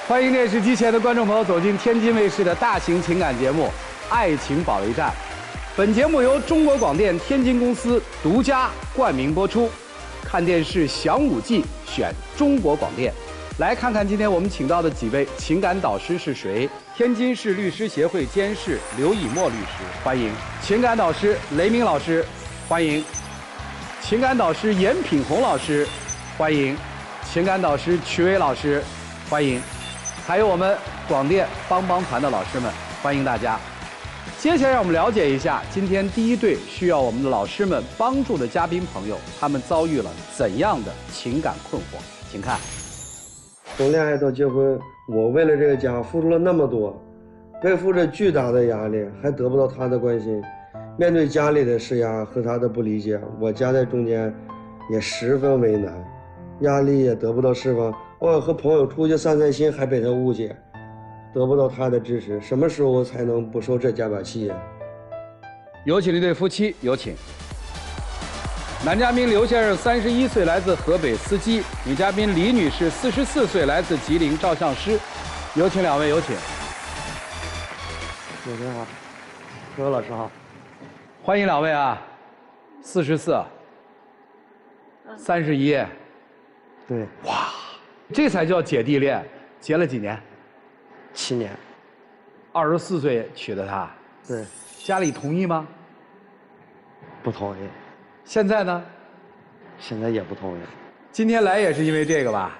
欢迎电视机前的观众朋友走进天津卫视的大型情感节目《爱情保卫战》。本节目由中国广电天津公司独家冠名播出。看电视享5季，选中国广电。来看看今天我们请到的几位情感导师是谁？天津市律师协会监事刘以沫律师，欢迎；情感导师雷鸣老师，欢迎；情感导师严品红老师，欢迎；情感导师曲伟老师，欢迎；还有我们广电帮帮团的老师们，欢迎大家。接下来让我们了解一下今天第一对需要我们的老师们帮助的嘉宾朋友，他们遭遇了怎样的情感困惑？请看。从恋爱到结婚，我为了这个家付出了那么多，背负着巨大的压力，还得不到他的关心。面对家里的施压和他的不理解，我夹在中间也十分为难，压力也得不到释放。偶尔和朋友出去散散心，还被他误解，得不到他的支持。什么时候才能不受这夹把气呀？有请这对夫妻，有请。男嘉宾刘先生31岁，来自河北司机；女嘉宾李女士44岁，来自吉林照相师。有请两位，有请。老师好，各位老师好，欢迎两位啊！44、31，对，哇，这才叫姐弟恋，结了几年7年， ？24岁娶的她，对，家里同意吗？不同意，现在呢？现在也不同意。今天来也是因为这个吧？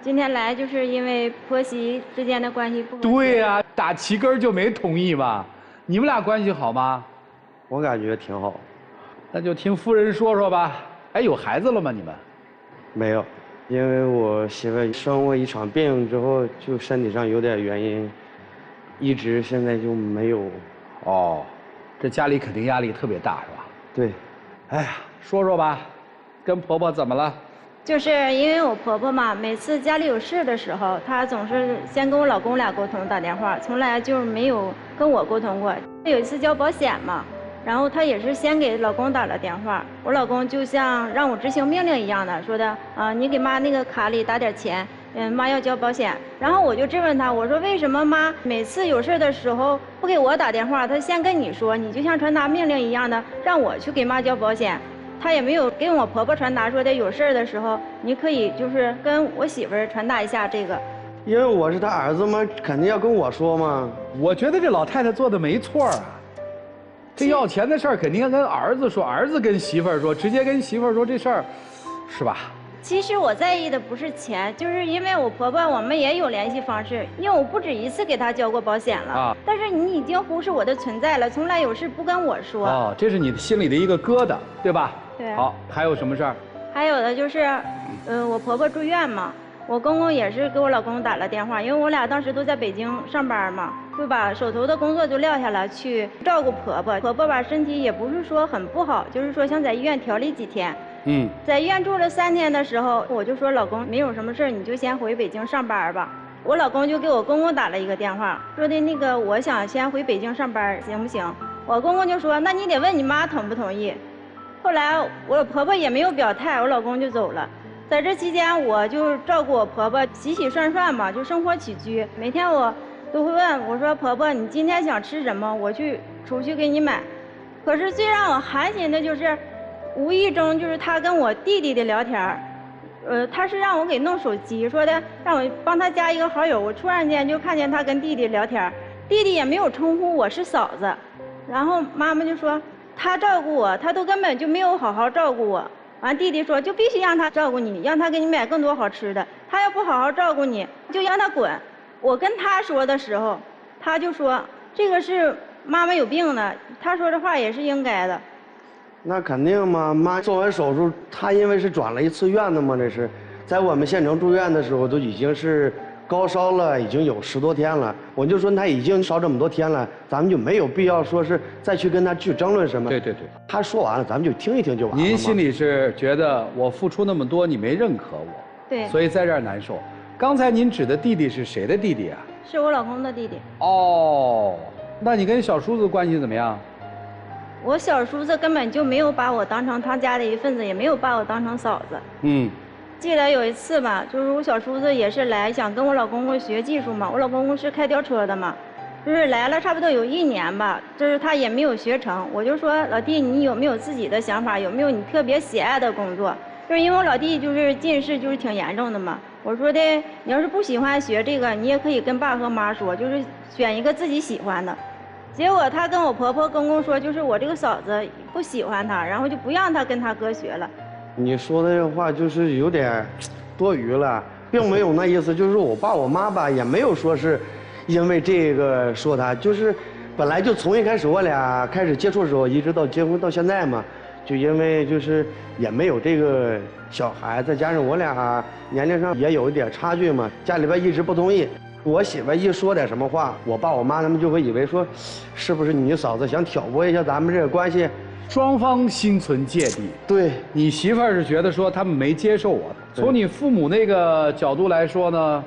今天来就是因为婆媳之间的关系不和。对呀，打旗根就没同意嘛。你们俩关系好吗？我感觉挺好。那就听夫人说说吧。哎，有孩子了吗？你们？没有，因为我媳妇生过一场病之后，就身体上有点原因，一直现在就没有。哦，这家里肯定压力特别大，是吧？对。哎呀，说说吧，跟婆婆怎么了？就是因为我婆婆嘛，每次家里有事的时候，她总是先跟我老公俩沟通打电话，从来就没有跟我沟通过。有一次交保险嘛，然后她也是先给老公打了电话，我老公就像让我执行命令一样的说的你给妈那个卡里打点钱，妈要交保险。然后我就质问她，我说为什么妈每次有事的时候不给我打电话，她先跟你说，你就像传达命令一样的让我去给妈交保险。她也没有跟我婆婆传达说的有事的时候，你可以就是跟我媳妇儿传达一下这个。因为我是他儿子嘛，肯定要跟我说嘛。我觉得这老太太做的没错啊。这要钱的事儿肯定要跟儿子说，儿子跟媳妇儿说，直接跟媳妇儿说这事儿，是吧？其实我在意的不是钱，就是因为我婆婆我们也有联系方式，因为我不止一次给她交过保险了。啊。但是你已经忽视我的存在了，从来有事不跟我说。哦，这是你心里的一个疙瘩，对吧？对。好，还有什么事儿？还有的就是，我婆婆住院嘛，我公公也是给我老公打了电话，因为我俩当时都在北京上班嘛，就把手头的工作就撂下了去照顾婆婆。婆婆吧身体也不是说很不好，就是说想在医院调理几天。在医院住了3天的时候，我就说老公没有什么事你就先回北京上班吧。我老公就给我公公打了一个电话，说的那个我想先回北京上班，行不行？我公公就说那你得问你妈同不同意。后来我婆婆也没有表态，我老公就走了。在这期间，我就照顾我婆婆，洗洗涮涮嘛，就生活起居。每天我都会问我说婆婆，你今天想吃什么？我出去给你买。可是最让我寒心的就是，无意中就是他跟我弟弟的聊天他是让我给弄手机，说的让我帮他加一个好友。我突然间就看见他跟弟弟聊天，弟弟也没有称呼我是嫂子。然后妈妈就说他照顾我，他都根本就没有好好照顾我。完弟弟说就必须让他照顾你，让他给你买更多好吃的，他要不好好照顾你就让他滚。我跟他说的时候，他就说这个是妈妈有病呢，他说这话也是应该的。那肯定嘛，妈做完手术，她因为是转了1次院的嘛，这是在我们县城住院的时候都已经是高烧了，已经有10多天了。我就说他已经烧这么多天了，咱们就没有必要说是再去跟他去争论什么。对。他说完了，咱们就听一听就完了。您心里是觉得我付出那么多，你没认可我，对，所以在这儿难受。刚才您指的弟弟是谁的弟弟啊？是我老公的弟弟。哦，那你跟小叔子关系怎么样？我小叔子根本就没有把我当成他家的一份子，也没有把我当成嫂子。记得有一次吧，就是我小叔子也是来想跟我老公公学技术嘛，我老公公是开吊车的嘛，就是来了差不多有1年吧，就是他也没有学成，我就说老弟，你有没有自己的想法？有没有你特别喜爱的工作？就是因为我老弟就是近视就是挺严重的嘛，我说的你要是不喜欢学这个，你也可以跟爸和妈说，就是选一个自己喜欢的。结果他跟我婆婆公公说，就是我这个嫂子不喜欢他，然后就不让他跟他哥学了。你说的这话就是有点多余了，并没有那意思。就是我爸我妈吧，也没有说是因为这个说他，就是本来就从一开始我俩开始接触的时候，一直到结婚到现在嘛，就因为就是也没有这个小孩，再加上我俩年龄上也有一点差距嘛，家里边一直不同意。我媳妇一说点什么话，我爸我妈他们就会以为说，是不是你嫂子想挑拨一下咱们这个关系？双方心存芥蒂。对，你媳妇儿是觉得说他们没接受我，从你父母那个角度来说呢，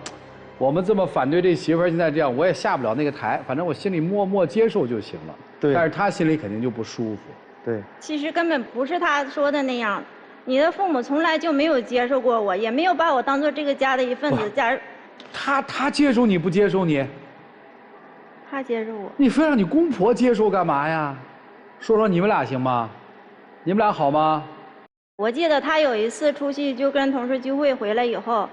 我们这么反对这媳妇儿现在这样，我也下不了那个台，反正我心里默默接受就行了。对，但是他心里肯定就不舒服。对，其实根本不是他说的那样，你的父母从来就没有接受过我，也没有把我当做这个家的一份子。假如他接受你不接受你？他接受我。你非让你公婆接受干嘛呀？说说你们俩行吗？你们俩好吗？我记得他有一次出去就跟同事聚会回来以后，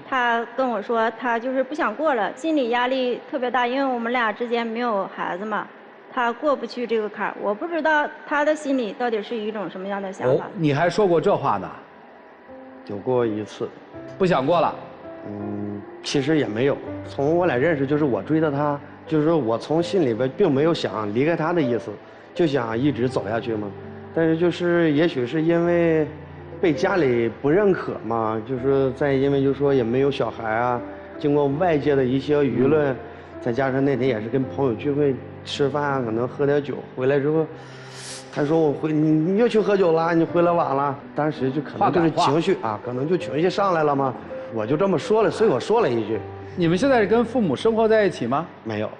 他跟我说他就是不想过了，心理压力特别大，因为我们俩之间没有孩子嘛，他过不去这个坎儿。我不知道他的心里到底是一种什么样的想法。你还说过这话呢？有过一次，不想过了。其实也没有。从我俩认识，就是我追的他，就是我从心里边并没有想离开他的意思，就想一直走下去嘛。但是就是也许是因为被家里不认可嘛，就是再因为就说也没有小孩啊，经过外界的一些舆论，再加上那天也是跟朋友聚会吃饭，可能喝点酒，回来之后，他说我回你又去喝酒了，你回来晚了。当时就可能就是情绪啊，可能就情绪上来了嘛。我就这么说了，所以我说了一句：“你们现在是跟父母生活在一起吗？”没有，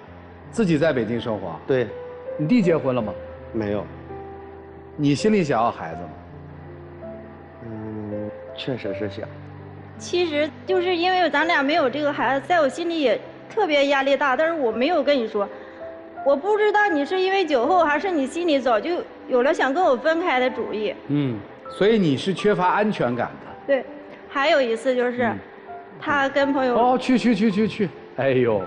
自己在北京生活。对，你弟结婚了吗？没有。你心里想要孩子吗？确实是想。其实就是因为咱俩没有这个孩子，在我心里也特别压力大，但是我没有跟你说，我不知道你是因为酒后，还是你心里早就有了想跟我分开的主意。所以你是缺乏安全感的。对。还有一次就是，他跟朋友去，哎呦，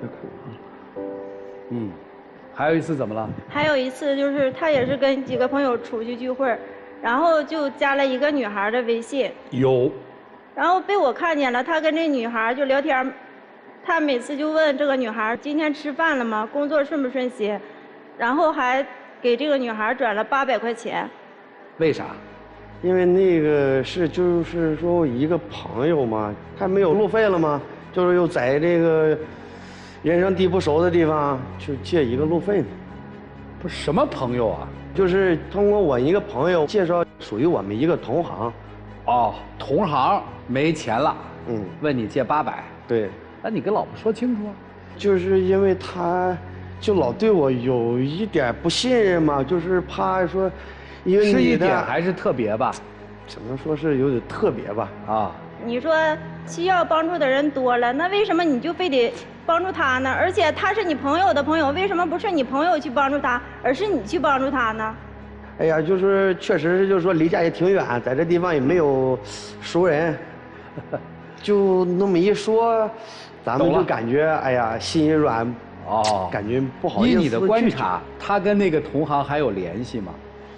别哭啊。还有一次怎么了？还有一次就是他也是跟几个朋友出去聚会，然后就加了一个女孩的微信。有。然后被我看见了，他跟这女孩就聊天，他每次就问这个女孩今天吃饭了吗？工作顺不顺心？然后还给这个女孩转了800块钱。为啥？因为那个是就是说一个朋友嘛，他没有路费了吗？就是又在这个人生地不熟的地方去借一个路费呢。不是什么朋友啊？就是通过我一个朋友介绍，属于我们一个同行。哦，同行没钱了，问你借800。对。那你跟老婆说清楚啊。就是因为他。就老对我有一点不信任嘛，就是怕说，因为你是一点还是特别吧？只能说是有点特别吧。啊，你说需要帮助的人多了，那为什么你就非得帮助他呢？而且他是你朋友的朋友，为什么不是你朋友去帮助他，而是你去帮助他呢？哎呀，就是确实就是说离家也挺远，在这地方也没有熟人，就那么一说，咱们就感觉哎呀心一软。感觉不好意思。以你的观察，他跟那个同行还有联系吗？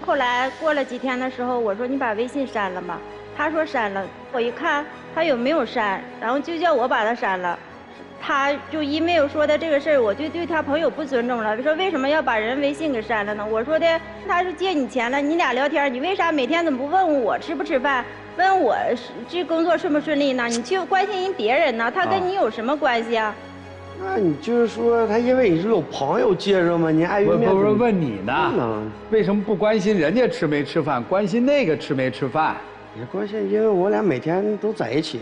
后来过了几天的时候，我说你把微信删了吗？他说删了。我一看他有没有删，然后就叫我把他删了。他就因为我说的这个事儿，我就对他朋友不尊重了。说为什么要把人微信给删了呢？我说的他是借你钱了，你俩聊天，你为啥每天怎么不问我吃不吃饭，问我这工作顺不顺利呢？你去关心人别人呢？他跟你有什么关系啊？那你就是说他因为你是有朋友介绍吗？你碍于面子。不是问你呢，为什么不关心人家吃没吃饭，关心那个吃没吃饭？也关心，因为我俩每天都在一起。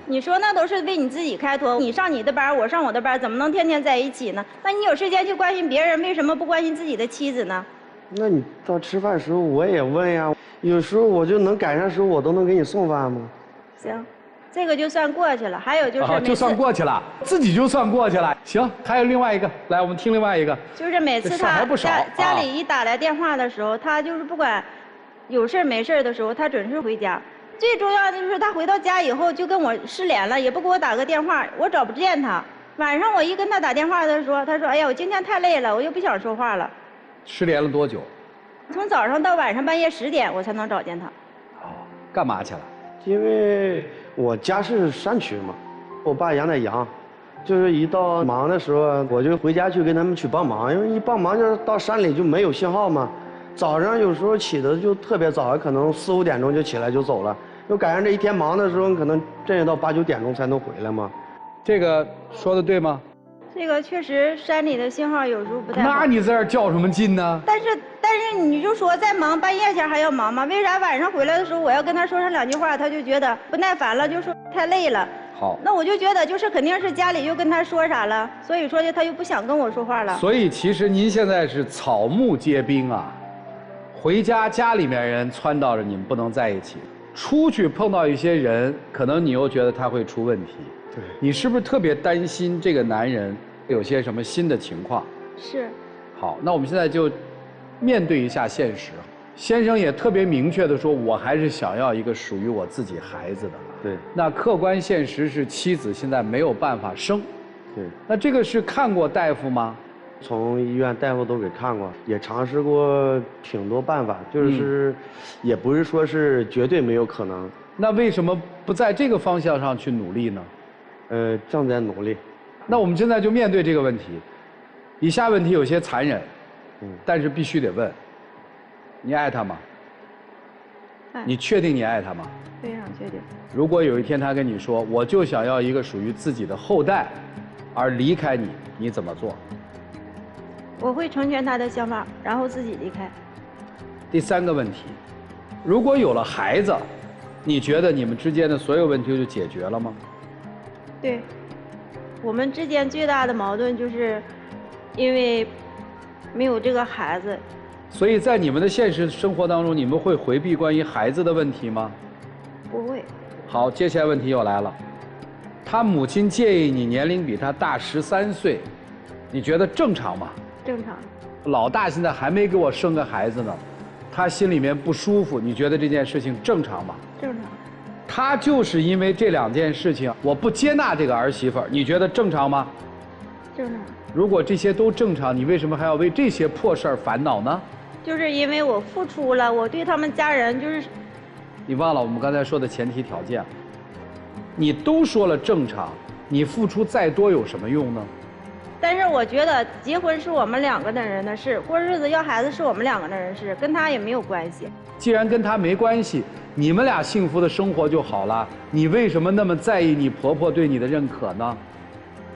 你说那都是为你自己开脱，你上你的班，我上我的班，怎么能天天在一起呢？那你有时间去关心别人，为什么不关心自己的妻子呢？那你到吃饭时候我也问呀，有时候我就能赶上时候我都能给你送饭吗？行，这个就算过去了。还有就是就算过去了，自己就算过去了。行，还有另外一个，来，我们听另外一个。就是每次他家里一打来电话的时候，他就是不管有事没事的时候，他准时回家。最重要的就是他回到家以后就跟我失联了，也不给我打个电话，我找不见他。晚上我一跟他打电话，他说，哎呀，我今天太累了，我又不想说话了。失联了多久？从早上到晚上半夜10点，我才能找见他。哦，干嘛去了？因为我家是山区嘛，我爸养点羊，就是一到忙的时候，我就回家去跟他们去帮忙，因为一帮忙就是到山里就没有信号嘛。早上有时候起的就特别早，可能4、5点钟就起来就走了，又赶上这一天忙的时候，可能真也到8、9点钟才能回来嘛。这个说的对吗？这个确实山里的信号有时候不太好。那你在这儿较什么劲呢？但是你就说再忙，半夜前还要忙吗？为啥晚上回来的时候我要跟他说上2句话，他就觉得不耐烦了，就说太累了。好，那我就觉得就是肯定是家里又跟他说啥了，所以说他又不想跟我说话了。所以其实您现在是草木皆兵啊，回家家里面人撺掇着你们不能在一起，出去碰到一些人，可能你又觉得他会出问题。对，你是不是特别担心这个男人有些什么新的情况？是。好，那我们现在就面对一下现实。先生也特别明确地说，我还是想要一个属于我自己孩子的。对。那客观现实是妻子现在没有办法生。对。那这个是看过大夫吗？从医院大夫都给看过，也尝试过挺多办法，就是也不是说是绝对没有可能。那为什么不在这个方向上去努力呢？正在努力。那我们现在就面对这个问题。以下问题有些残忍，但是必须得问：你爱他吗？爱。你确定你爱他吗？非常确定。如果有一天他跟你说，我就想要一个属于自己的后代，而离开你，你怎么做？我会成全他的想法，然后自己离开。第3个问题，如果有了孩子，你觉得你们之间的所有问题就解决了吗？对，我们之间最大的矛盾就是因为没有这个孩子。所以在你们的现实生活当中，你们会回避关于孩子的问题吗？不会。好，接下来问题又来了，他母亲介意你年龄比他大13岁，你觉得正常吗？正常。老大现在还没给我生个孩子呢，他心里面不舒服，你觉得这件事情正常吗？正常。他就是因为这2件事情，我不接纳这个儿媳妇儿，你觉得正常吗？正常。如果这些都正常，你为什么还要为这些破事儿烦恼呢？就是因为我付出了，我对他们家人就是。你忘了我们刚才说的前提条件了。你都说了正常，你付出再多有什么用呢？但是我觉得结婚是我们2个人的事，过日子要孩子是我们2个人的事，跟他也没有关系。既然跟他没关系，你们俩幸福的生活就好了，你为什么那么在意你婆婆对你的认可呢？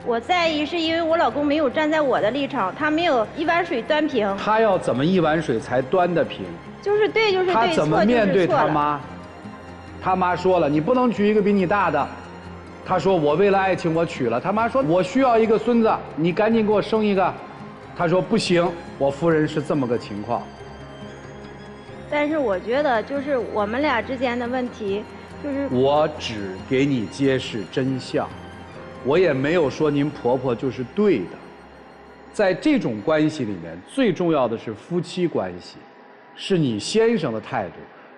我在意是因为我老公没有站在我的立场，他没有一碗水端平。他要怎么一碗水才端得平？就是对就是对，他怎么面对他错妈？他妈说了，你不能娶一个比你大的。他说我为了爱情我娶了。他妈说我需要一个孙子，你赶紧给我生一个。他说不行，我夫人是这么个情况。但是我觉得就是我们俩之间的问题，就是我只给你揭示真相，我也没有说您婆婆就是对的。在这种关系里面，最重要的是夫妻关系，是你先生的态度，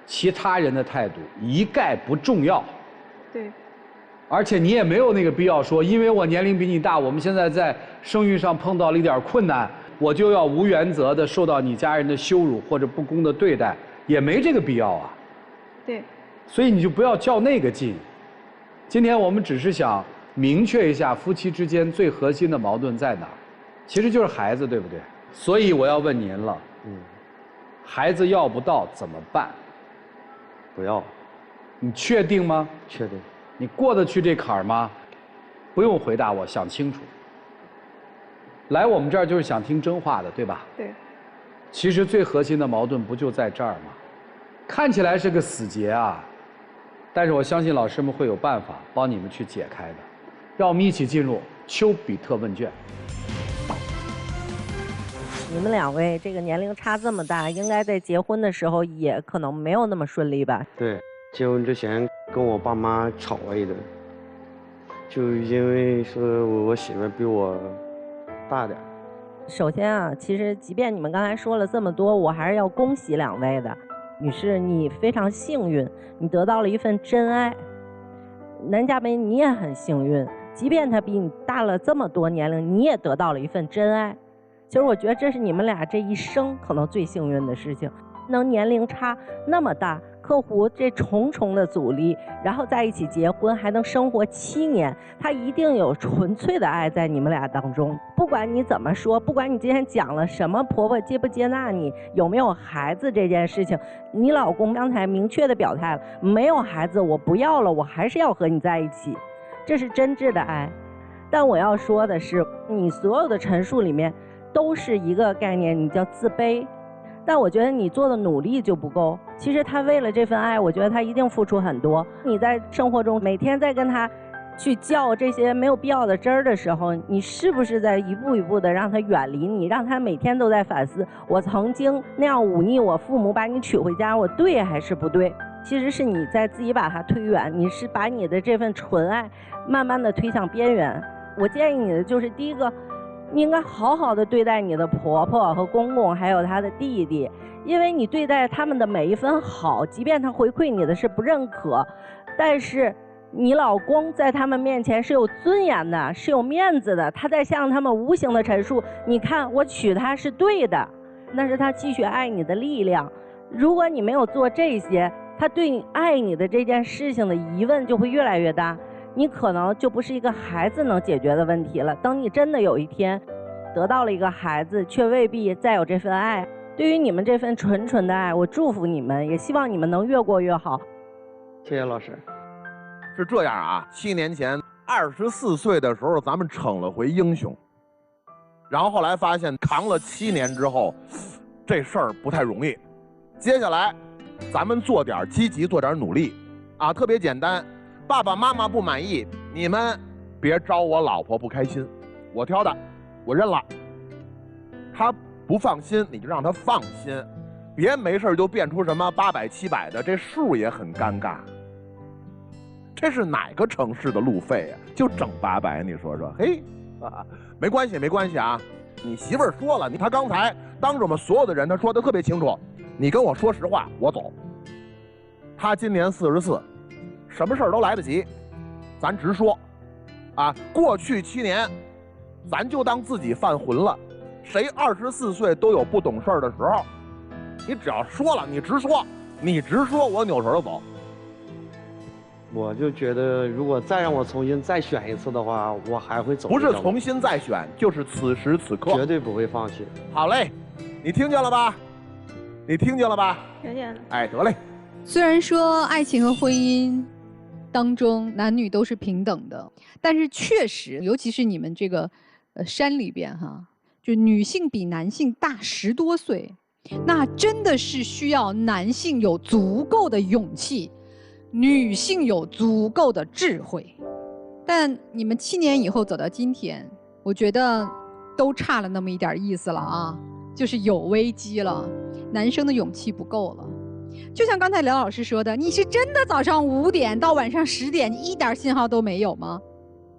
其他人的态度一概不重要。对。而且你也没有那个必要说，因为我年龄比你大，我们现在在生育上碰到了一点困难，我就要无原则的受到你家人的羞辱或者不公的对待，也没这个必要啊。对。所以你就不要较那个劲。今天我们只是想明确一下夫妻之间最核心的矛盾在哪儿，其实就是孩子，对不对？所以我要问您了，孩子要不到怎么办？不要。你确定吗？确定。你过得去这坎儿吗？不用回答我，想清楚。来我们这儿就是想听真话的，对吧？对。其实最核心的矛盾不就在这儿吗？看起来是个死结啊，但是我相信老师们会有办法帮你们去解开的。让我们一起进入丘比特问卷。你们2位这个年龄差这么大，应该在结婚的时候也可能没有那么顺利吧？对，结婚之前跟我爸妈吵了一顿，就因为说我媳妇比我大点。首先啊，其实即便你们刚才说了这么多，我还是要恭喜2位的。女士，你非常幸运，你得到了一份真爱。男嘉宾，你也很幸运，即便他比你大了这么多年龄，你也得到了一份真爱。其实我觉得这是你们俩这一生可能最幸运的事情，能年龄差那么大，克服这重重的阻力，然后在一起结婚，还能生活7年，他一定有纯粹的爱在你们俩当中。不管你怎么说，不管你今天讲了什么，婆婆接不接纳你，有没有孩子这件事情，你老公刚才明确的表态了，没有孩子我不要了，我还是要和你在一起，这是真挚的爱。但我要说的是，你所有的陈述里面都是一个概念，你叫自卑。但我觉得你做的努力就不够。其实他为了这份爱，我觉得他一定付出很多。你在生活中每天在跟他去较这些没有必要的真儿的时候，你是不是在一步一步的让他远离你，让他每天都在反思，我曾经那样忤逆我父母把你娶回家，我对还是不对？其实是你在自己把他推远，你是把你的这份纯爱慢慢的推向边缘。我建议你的就是第一个，你应该好好的对待你的婆婆和公公，还有他的弟弟，因为你对待他们的每一分好，即便他回馈你的是不认可，但是你老公在他们面前是有尊严的，是有面子的，他在向他们无形的陈述，你看我娶她是对的，那是他继续爱你的力量。如果你没有做这些，他对你爱你的这件事情的疑问就会越来越大，你可能就不是一个孩子能解决的问题了。等你真的有一天得到了一个孩子，却未必再有这份爱。对于你们这份纯纯的爱，我祝福你们，也希望你们能越过越好。谢谢老师。是这样啊，7年前24岁的时候，咱们逞了回英雄，然后后来发现扛了7年之后，这事儿不太容易。接下来，咱们做点积极，做点努力，啊，特别简单。爸爸妈妈不满意，你们别招我老婆不开心，我挑的，我认了。他不放心，你就让他放心，别没事就变出什么800、700的，这数也很尴尬。这是哪个城市的路费呀？就整800，你说说，嘿，啊，没关系，没关系啊。你媳妇儿说了，他刚才当着我们所有的人，他说的特别清楚，你跟我说实话，我走。他今年44，什么事儿都来得及，咱直说，啊，过去7年，咱就当自己犯浑了。谁24岁都有不懂事儿的时候，你只要说了，你直说，我扭头就走。我就觉得，如果再让我重新再选一次的话，我还会走。不是重新再选，就是此时此刻，绝对不会放弃。好嘞，你听见了吧？你听见了吧？听见了。哎，得嘞。虽然说爱情和婚姻当中男女都是平等的，但是确实，尤其是你们这个山里边哈，就女性比男性大10多岁，那真的是需要男性有足够的勇气。女性有足够的智慧，但你们7年以后走到今天，我觉得都差了那么一点意思了啊，就是有危机了，男生的勇气不够了。就像刚才廖老师说的，你是真的早上5点到晚上10点一点信号都没有吗？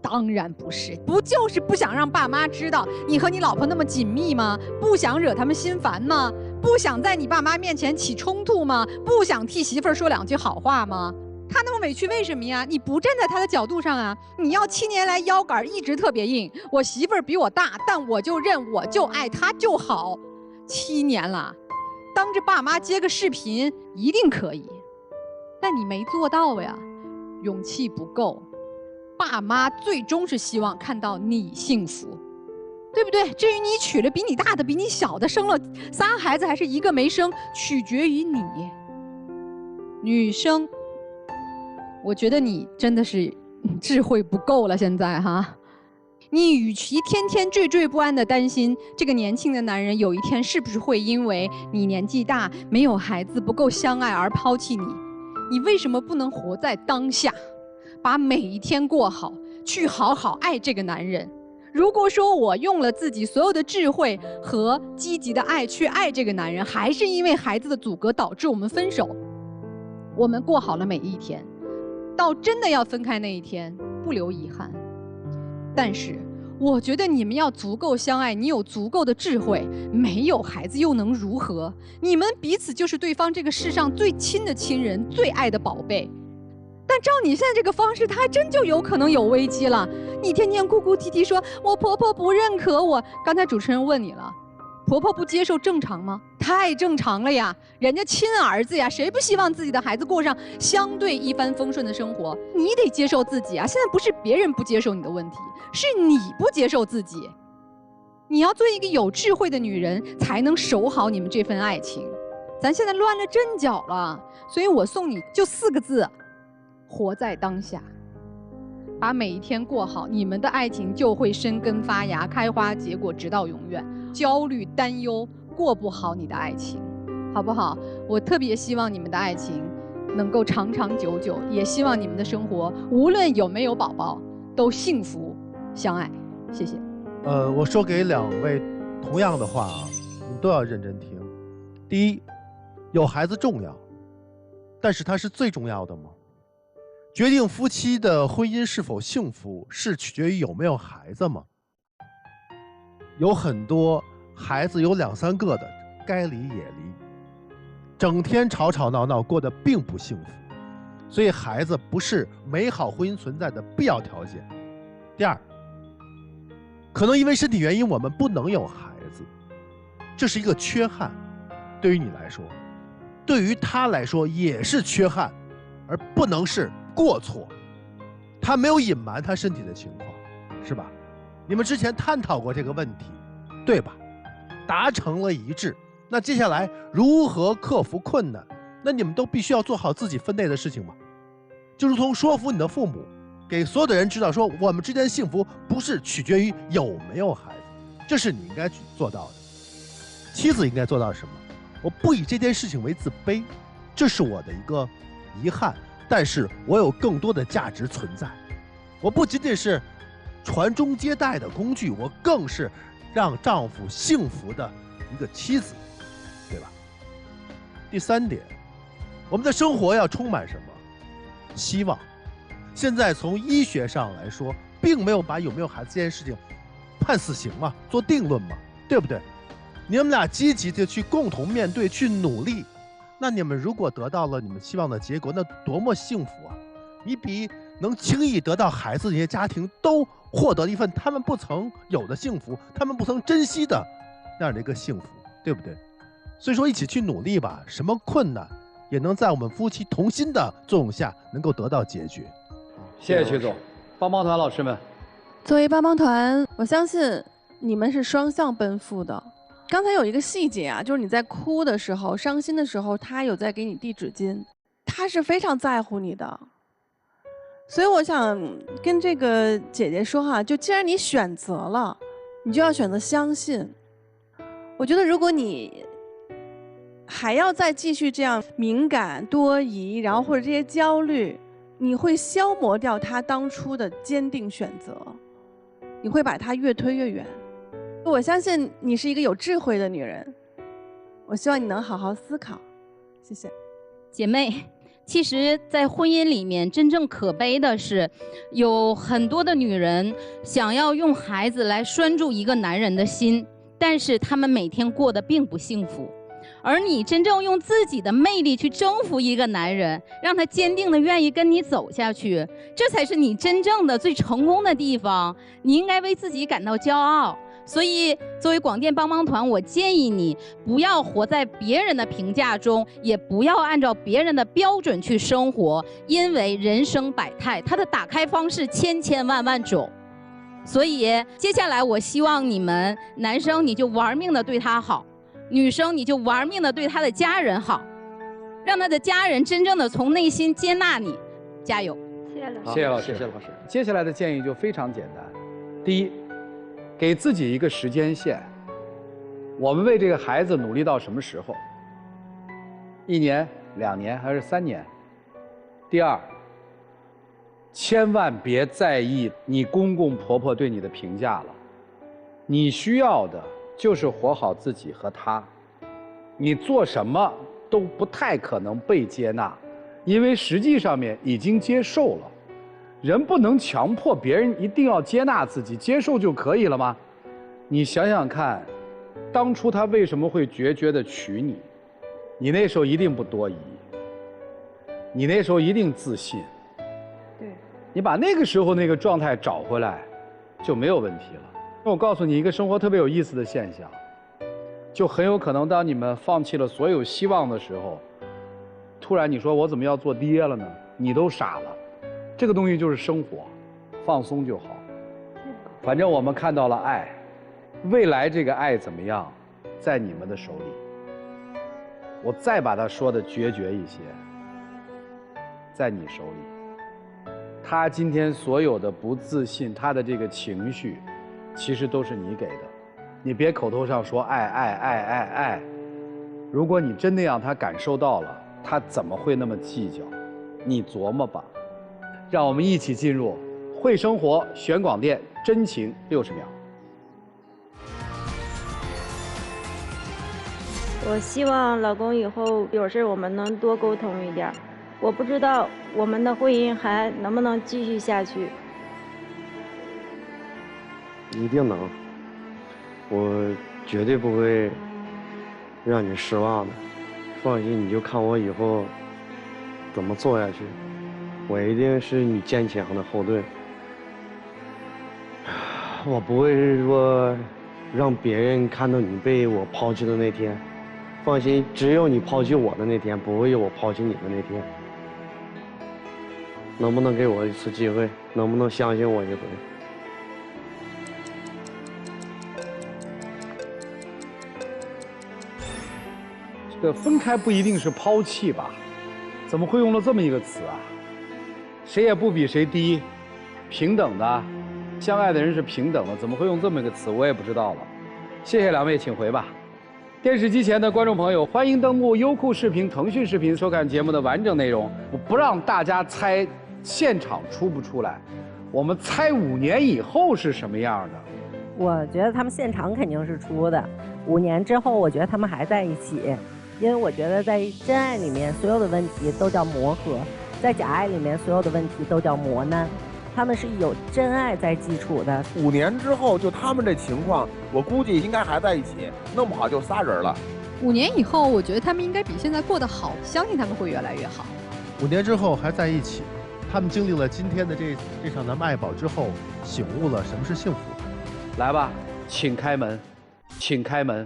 当然不是，不就是不想让爸妈知道你和你老婆那么紧密吗？不想惹他们心烦吗？不想在你爸妈面前起冲突吗？不想替媳妇儿说2句好话吗？他那么委屈为什么呀？你不站在他的角度上啊！你要7年来腰杆一直特别硬，我媳妇儿比我大，但我就认，我就爱她就好。7年了，当着爸妈接个视频一定可以，但你没做到呀，勇气不够。爸妈最终是希望看到你幸福，对不对？至于你娶了比你大的、比你小的，生了3孩子还是1个没生，取决于你。女生，我觉得你真的是智慧不够了，现在哈。你与其天天惴惴不安地担心这个年轻的男人有一天是不是会因为你年纪大、没有孩子、不够相爱而抛弃你，你为什么不能活在当下，把每一天过好，去好好爱这个男人？如果说我用了自己所有的智慧和积极的爱去爱这个男人，还是因为孩子的阻隔导致我们分手，我们过好了每一天，到真的要分开那一天，不留遗憾。但是我觉得你们要足够相爱，你有足够的智慧，没有孩子又能如何？你们彼此就是对方这个世上最亲的亲人，最爱的宝贝。但照你现在这个方式，他还真就有可能有危机了。你天天哭哭啼啼说我婆婆不认可我，刚才主持人问你了，婆婆不接受正常吗？太正常了呀，人家亲儿子呀，谁不希望自己的孩子过上相对一帆风顺的生活？你得接受自己啊！现在不是别人不接受你的问题，是你不接受自己。你要做一个有智慧的女人，才能守好你们这份爱情。咱现在乱了阵脚了，所以我送你就4个字：活在当下。把每一天过好，你们的爱情就会生根发芽，开花结果，直到永远。焦虑担忧过不好你的爱情，好不好？我特别希望你们的爱情能够长长久久，也希望你们的生活无论有没有宝宝都幸福相爱。谢谢。我说给2位同样的话啊，你们都要认真听。第一，有孩子重要，但是它是最重要的吗？决定夫妻的婚姻是否幸福，是取决于有没有孩子吗？有很多孩子有2、3个的，该离也离，整天吵吵闹闹，过得并不幸福。所以孩子不是美好婚姻存在的必要条件。第二，可能因为身体原因我们不能有孩子，这是一个缺憾，对于你来说，对于他来说也是缺憾，而不能是过错。他没有隐瞒他身体的情况，是吧？你们之前探讨过这个问题，对吧？达成了一致。那接下来如何克服困难？那你们都必须要做好自己分内的事情嘛。就如同说服你的父母，给所有的人知道说，我们之间的幸福不是取决于有没有孩子，这是你应该去做到的。妻子应该做到什么？我不以这件事情为自卑，这是我的一个遗憾，但是我有更多的价值存在。我不仅仅是传宗接代的工具，我更是让丈夫幸福的一个妻子，对吧？第3点，我们的生活要充满什么？希望。现在从医学上来说，并没有把有没有孩子这件事情判死刑嘛，做定论嘛，对不对？你们俩积极的去共同面对，去努力，那你们如果得到了你们希望的结果，那多么幸福啊！你比能轻易得到孩子的这些家庭都获得了一份他们不曾有的幸福，他们不曾珍惜的那样的一个幸福，对不对？所以说一起去努力吧，什么困难也能在我们夫妻同心的作用下能够得到解决。谢谢曲总。帮帮团老师们，作为帮帮团，我相信你们是双向奔赴的。刚才有一个细节啊，就是你在哭的时候、伤心的时候，他有在给你递纸巾，他是非常在乎你的。所以我想跟这个姐姐说哈，就既然你选择了，你就要选择相信。我觉得如果你还要再继续这样敏感、多疑，然后或者这些焦虑，你会消磨掉他当初的坚定选择，你会把他越推越远。我相信你是一个有智慧的女人，我希望你能好好思考。谢谢。姐妹，其实在婚姻里面真正可悲的是，有很多的女人想要用孩子来拴住一个男人的心，但是他们每天过得并不幸福。而你真正用自己的魅力去征服一个男人，让他坚定的愿意跟你走下去，这才是你真正的最成功的地方。你应该为自己感到骄傲。所以作为广电帮帮团，我建议你不要活在别人的评价中，也不要按照别人的标准去生活，因为人生百态，它的打开方式千千万万种。所以接下来我希望你们男生你就玩命的对他好，女生你就玩命的对他的家人好，让他的家人真正的从内心接纳你。加油。谢谢老师。谢谢老师，谢谢老师。接下来的建议就非常简单，第一，给自己一个时间线，我们为这个孩子努力到什么时候？1年、2年还是3年？第二，千万别在意你公公婆婆对你的评价了，你需要的就是活好自己和他。你做什么都不太可能被接纳，因为实际上面已经接受了。人不能强迫别人一定要接纳自己，接受就可以了吗？你想想看，当初他为什么会决绝地娶你？你那时候一定不多疑，你那时候一定自信。对，你把那个时候那个状态找回来，就没有问题了。我告诉你一个生活特别有意思的现象，就很有可能当你们放弃了所有希望的时候，突然你说我怎么要做爹了呢？你都傻了。这个东西就是生活，放松就好。反正我们看到了爱，未来这个爱怎么样，在你们的手里。我再把它说的决绝一些，在你手里。他今天所有的不自信，他的这个情绪，其实都是你给的。你别口头上说爱爱爱爱爱，如果你真的让他感受到了，他怎么会那么计较？你琢磨吧。让我们一起进入会生活选广电真情60秒。我希望老公以后有事我们能多沟通一点。我不知道我们的婚姻还能不能继续下去。一定能，我绝对不会让你失望的。放心，你就看我以后怎么做下去。我一定是你坚强的后盾，我不会是说让别人看到你被我抛弃的那天。放心，只有你抛弃我的那天，不会有我抛弃你的那天。能不能给我一次机会？能不能相信我一回？这个分开不一定是抛弃吧？怎么会用了这么一个词啊？谁也不比谁低，平等的，相爱的人是平等的，怎么会用这么一个词？我也不知道了。谢谢两位，请回吧。电视机前的观众朋友，欢迎登录优酷视频、腾讯视频收看节目的完整内容。我不让大家猜现场出不出来，我们猜5年以后是什么样的。我觉得他们现场肯定是出的，5年之后，我觉得他们还在一起，因为我觉得在真爱里面，所有的问题都叫磨合。在假爱里面，所有的问题都叫磨难，他们是有真爱在基础的。5年之后，就他们这情况，我估计应该还在一起，弄不好就仨人了。5年以后，我觉得他们应该比现在过得好，相信他们会越来越好。5年之后还在一起，他们经历了今天的这场咱们爱宝之后，醒悟了什么是幸福。来吧，请开门，请开门。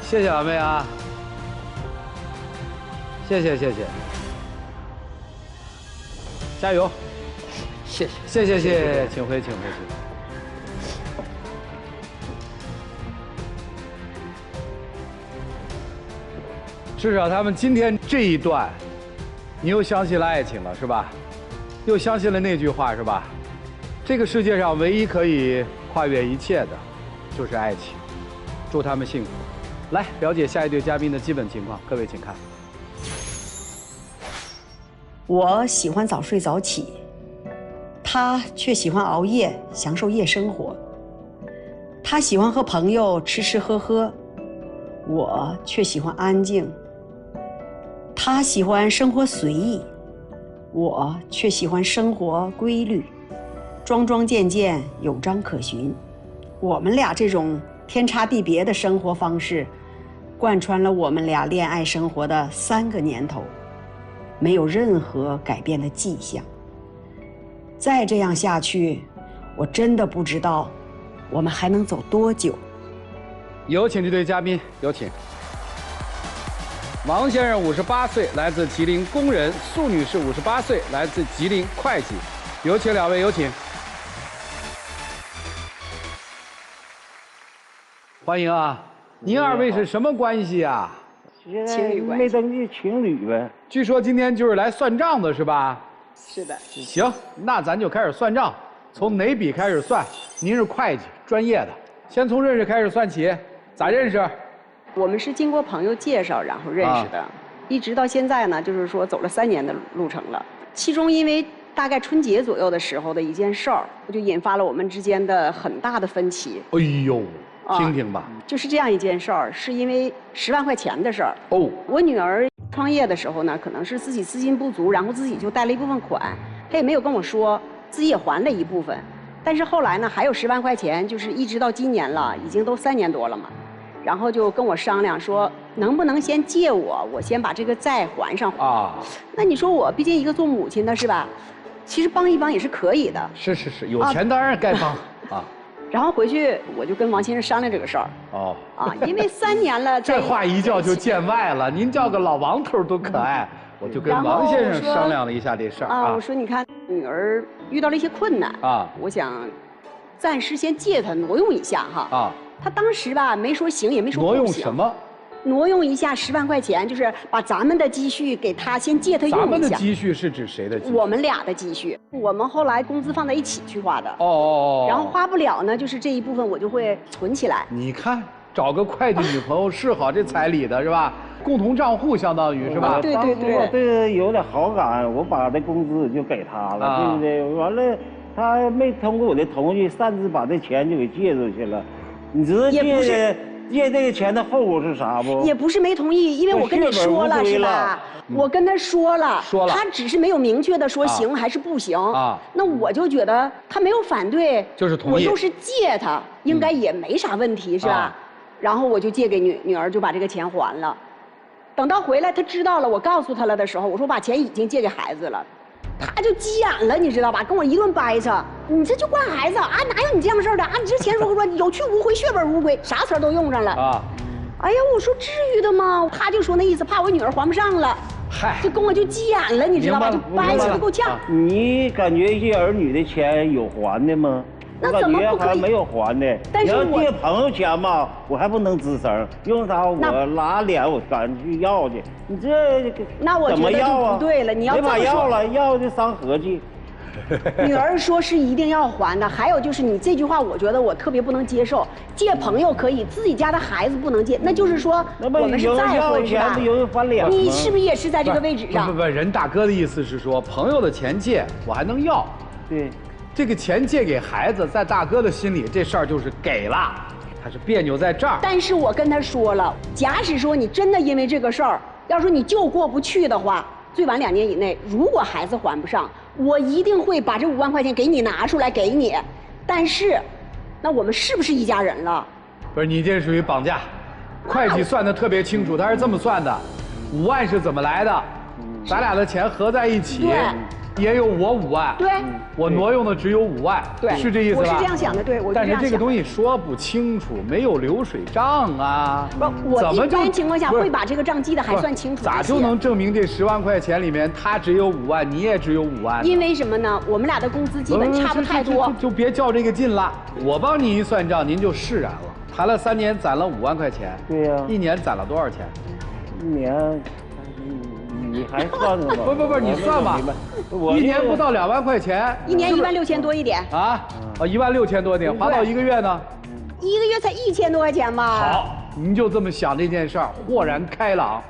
谢谢两位啊，谢谢谢谢，加油！谢谢谢谢，请回请回请。至少他们今天这一段，你又相信了爱情了是吧？又相信了那句话是吧？这个世界上唯一可以跨越一切的，就是爱情。祝他们幸福。来了解下一对嘉宾的基本情况，各位请看。我喜欢早睡早起，他却喜欢熬夜，享受夜生活。他喜欢和朋友吃吃喝喝，我却喜欢安静。他喜欢生活随意，我却喜欢生活规律，桩桩件件有章可循。我们俩这种天差地别的生活方式，贯穿了我们俩恋爱生活的3个年头，没有任何改变的迹象。再这样下去，我真的不知道我们还能走多久。有请这对嘉宾，有请。王先生58岁，来自吉林工人；苏女士58岁，来自吉林会计。有请两位，有请。欢迎啊！您二位是什么关系啊？情侣关系。没登记情侣呗。据说今天就是来算账的是吧？是的。行，那咱就开始算账，从哪笔开始算？您是会计专业的，先从认识开始算起。咋认识？我们是经过朋友介绍然后认识的，一直到现在呢，就是说走了3年的路程了。其中因为大概春节左右的时候的一件事儿，就引发了我们之间的很大的分歧。哎呦，听听吧。就是这样一件事儿，是因为10万块钱的事儿。哦。我女儿创业的时候呢，可能是自己资金不足，然后自己就贷了一部分款，她也没有跟我说，自己也还了一部分。但是后来呢，还有10万块钱，就是一直到今年了，已经都3年多了嘛。然后就跟我商量说，能不能先借我先把这个债还上。啊。那你说我毕竟一个做母亲的是吧？其实帮一帮也是可以的。是，有钱当然该帮啊。然后回去我就跟王先生商量这个事儿。哦。因为3年了。这话一叫就见外了，您叫个老王头多可爱。我就跟王先生商量了一下这事儿啊。我说你看，女儿遇到了一些困难啊，我想暂时先借她挪用一下哈。啊。他当时吧没说行，也没说不行。挪用什么？挪用一下10万块钱，就是把咱们的积蓄给他先借他用一下。咱们的积蓄是指谁的积蓄？我们俩的积蓄，我们后来工资放在一起去花的。哦。然后花不了呢，就是这一部分我就会存起来。你看，找个会计女朋友是好这彩礼的是吧？共同账户相当于是吧？对。我对有点好感，我把这工资就给他了，对不对？完了，他没通过我的同意，擅自把这钱就给借出去了。你知道借这个钱的后果是啥不？也不是没同意，因为我跟你说了是吧？我跟他说了，他只是没有明确的说行还是不行啊。那我就觉得他没有反对，就是同意。我就是借他，应该也没啥问题是吧？然后我就借给女儿，就把这个钱还了。等到回来他知道了，我告诉他了的时候，我说把钱已经借给孩子了。他就急眼了，你知道吧？跟我一顿掰扯，你这就惯孩子啊！哪有你这样事儿的啊？你之前说有去无回，血本无归，啥词儿都用上了啊！哎呀，我说至于的吗？他就说那意思，怕我女儿还不上了，嗨，就跟我就急眼了，你知道吧？就掰扯的够呛。你感觉一些儿女的钱有还的吗？那怎么不可以？没有还的。但是我借朋友钱吧，我还不能吱声，用啥我拉脸我敢去要去？你这那我觉得就不对了。你要这么说，没法要了，要就伤和气。女儿说是一定要还的，还有就是你这句话，我觉得我特别不能接受。借朋友可以，自己家的孩子不能借，那就是说我们是再婚是吧？你是不是也是在这个位置上？不，人大哥的意思是说，朋友的钱借我还能要，对。这个钱借给孩子，在大哥的心里，这事儿就是给了，他是别扭在这儿。但是我跟他说了，假使说你真的因为这个事儿，要说你就过不去的话，最晚2年以内，如果孩子还不上，我一定会把这5万块钱给你拿出来给你。但是，那我们是不是一家人了？不是，你这属于绑架。会计算的特别清楚，他是这么算的：5万是怎么来的？咱俩的钱合在一起。也有我5万，对，我挪用的只有5万，对，是这意思吧？我是这样想的，对，我是这样想的。但是这个东西说不清楚，没有流水账啊。不，我一般情况下会把这个账记得还算清楚。咋就能证明这10万块钱里面他只有5万，你也只有5万？因为什么呢？我们俩的工资基本差不太多。就别较这个劲了，我帮你一算账，您就释然了。谈了3年，攒了5万块钱。对呀。1年攒了多少钱？1年。你还算呢吧？不，你算吧。1年不到2万块钱，1年16000多一点。啊，16000多点，花到1个月呢？1个月才1000多块钱吧。好，您就这么想这件事儿，豁然开朗。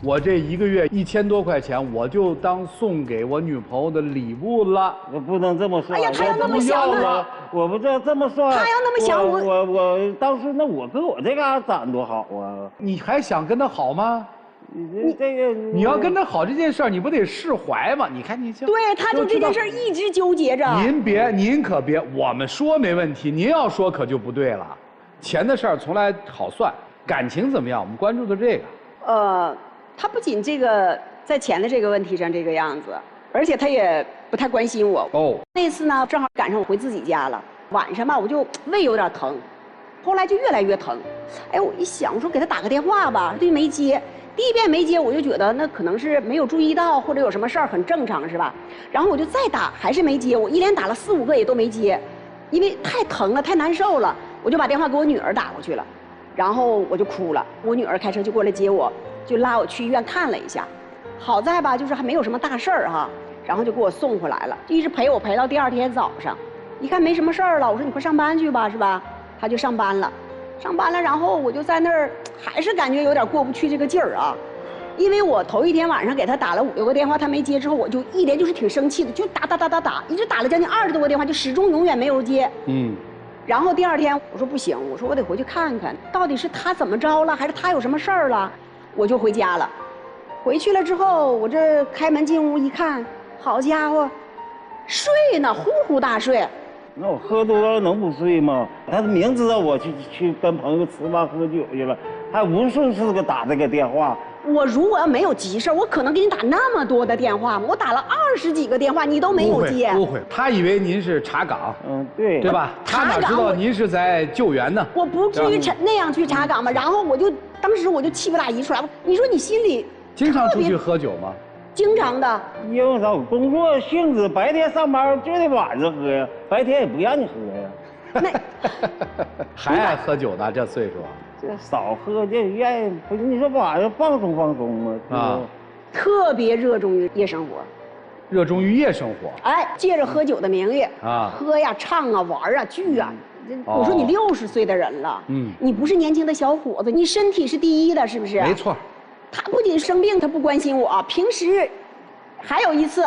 我这1个月1000多块钱，我就当送给我女朋友的礼物了。我不能这么算。哎呀，他要那么想呢？我不这么算。他要那么想，我当时那我跟我这嘎攒多好啊！你还想跟他好吗？你这个你要跟他好这件事儿，你不得释怀吗？你看你这，对，他就这件事儿一直纠结着。您可别，我们说没问题，您要说可就不对了。钱的事儿从来好算，感情怎么样？我们关注的这个。他不仅这个在钱的这个问题上这个样子，而且他也不太关心我。哦。那次呢，正好赶上我回自己家了，晚上吧，我就胃有点疼。后来就越来越疼。哎，我一想，我说给他打个电话吧，对，没接。第一遍没接，我就觉得那可能是没有注意到，或者有什么事儿，很正常，是吧？然后我就再打，还是没接。我一连打了4、5个也都没接，因为太疼了，太难受了。我就把电话给我女儿打过去了，然后我就哭了。我女儿开车就过来接我，就拉我去医院看了一下。好在吧，就是还没有什么大事儿哈，然后就给我送回来了，就一直陪我陪到第2天早上。一看没什么事儿了，我说你快上班去吧，是吧？她就上班了。然后我就在那儿，还是感觉有点过不去这个劲儿啊，因为我头一天晚上给他打了5、6个电话，他没接之后，我就一连就是挺生气的，就打，一直打了将近20多个电话，就始终永远没有接。然后第2天我说不行，我说我得回去看看，到底是他怎么着了，还是他有什么事儿了，我就回家了。回去了之后，我这开门进屋一看，好家伙，睡呢，呼呼大睡。那我喝多了能不睡吗？他明知道我去跟朋友吃饭喝酒去了，还无数次给打这个电话。我如果要没有急事我可能给你打那么多的电话吗？我打了20几个电话，你都没有接。误会，他以为您是查岗，对吧？他哪知道您是在救援呢？我不至于那样去查岗嘛。然后当时我就气不打一处来。你说你心里经常出去喝酒吗？经常的，因为啥？我工作性质，白天上班就得晚上喝呀，白天也不让你喝呀。还爱喝酒呢，这岁数。这少喝就愿意，不是你说晚上放松放松啊？特别热衷于夜生活。热衷于夜生活。哎，借着喝酒的名义啊，喝呀、唱啊、玩啊、聚啊。我说你60岁的人了，你不是年轻的小伙子，你身体是第一的，是不是？没错。他不仅生病，他不关心我。平时，还有一次，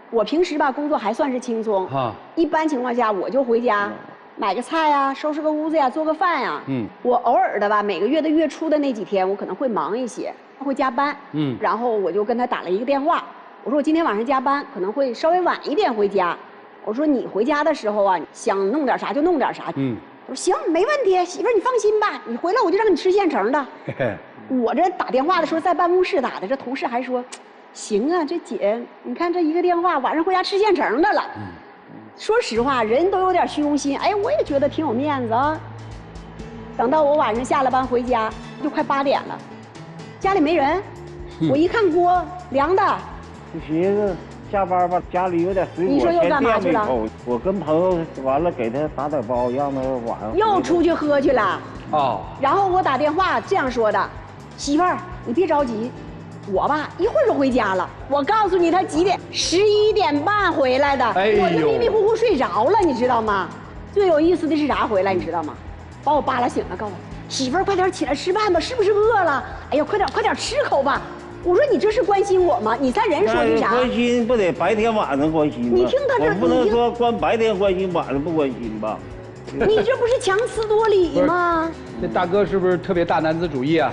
我平时吧工作还算是轻松一般情况下我就回家买个菜呀，收拾个屋子呀，做个饭呀。我偶尔的吧，每个月的月初的那几天，我可能会忙一些，会加班。然后我就跟他打了一个电话，我说我今天晚上加班，可能会稍微晚一点回家。我说你回家的时候啊，想弄点啥就弄点啥。我说行，没问题，媳妇儿你放心吧，你回来我就让你吃现成的。我这打电话的时候在办公室打的，这同事还说，行啊，这姐，你看这一个电话，晚上回家吃现成的了。说实话，人都有点虚荣心，哎，我也觉得挺有面子啊。等到我晚上下了班回家，就快8点了，家里没人，我一看锅凉的，就寻思下班吧，家里有点水果，你说又干嘛去了？我跟朋友完了给他打点包，让他晚上又出去喝去了。然后我打电话这样说的。媳妇儿，你别着急，我吧一会儿就回家了。我告诉你，他几点？11点半回来的。我就迷迷糊糊睡着了，你知道吗？最有意思的是啥？回来你知道吗？把我扒拉醒了，告诉我媳妇儿，快点起来吃饭吧，是不是饿了？哎呀，快点吃口吧。我说你这是关心我吗？你在人说句啥？关心不得白天晚上关心吗？你听他这，我不能说光白天关心，晚上不关心吧？你这不是强词夺理吗？这大哥是不是特别大男子主义啊？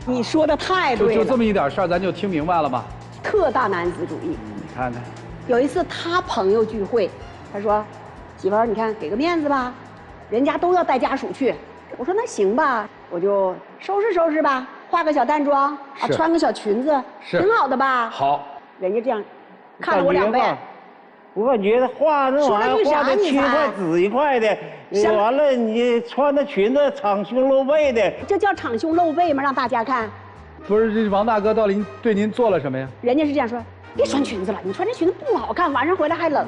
你说的太对了，就这么一点事儿，咱就听明白了吗？特大男子主义。你看看，有一次他朋友聚会，他说：“媳妇儿，你看给个面子吧，人家都要带家属去。”我说：“那行吧，我就收拾吧，化个小淡妆，穿个小裙子，挺好的吧？”好，人家这样看了我2倍。我感觉画那玩意儿画的7块纸1块的，完了你穿的裙子敞胸露背的，这叫敞胸露背吗？让大家看。不是，这王大哥到底对您做了什么呀？人家是这样说，别穿裙子了，你穿这裙子不好看，晚上回来还冷。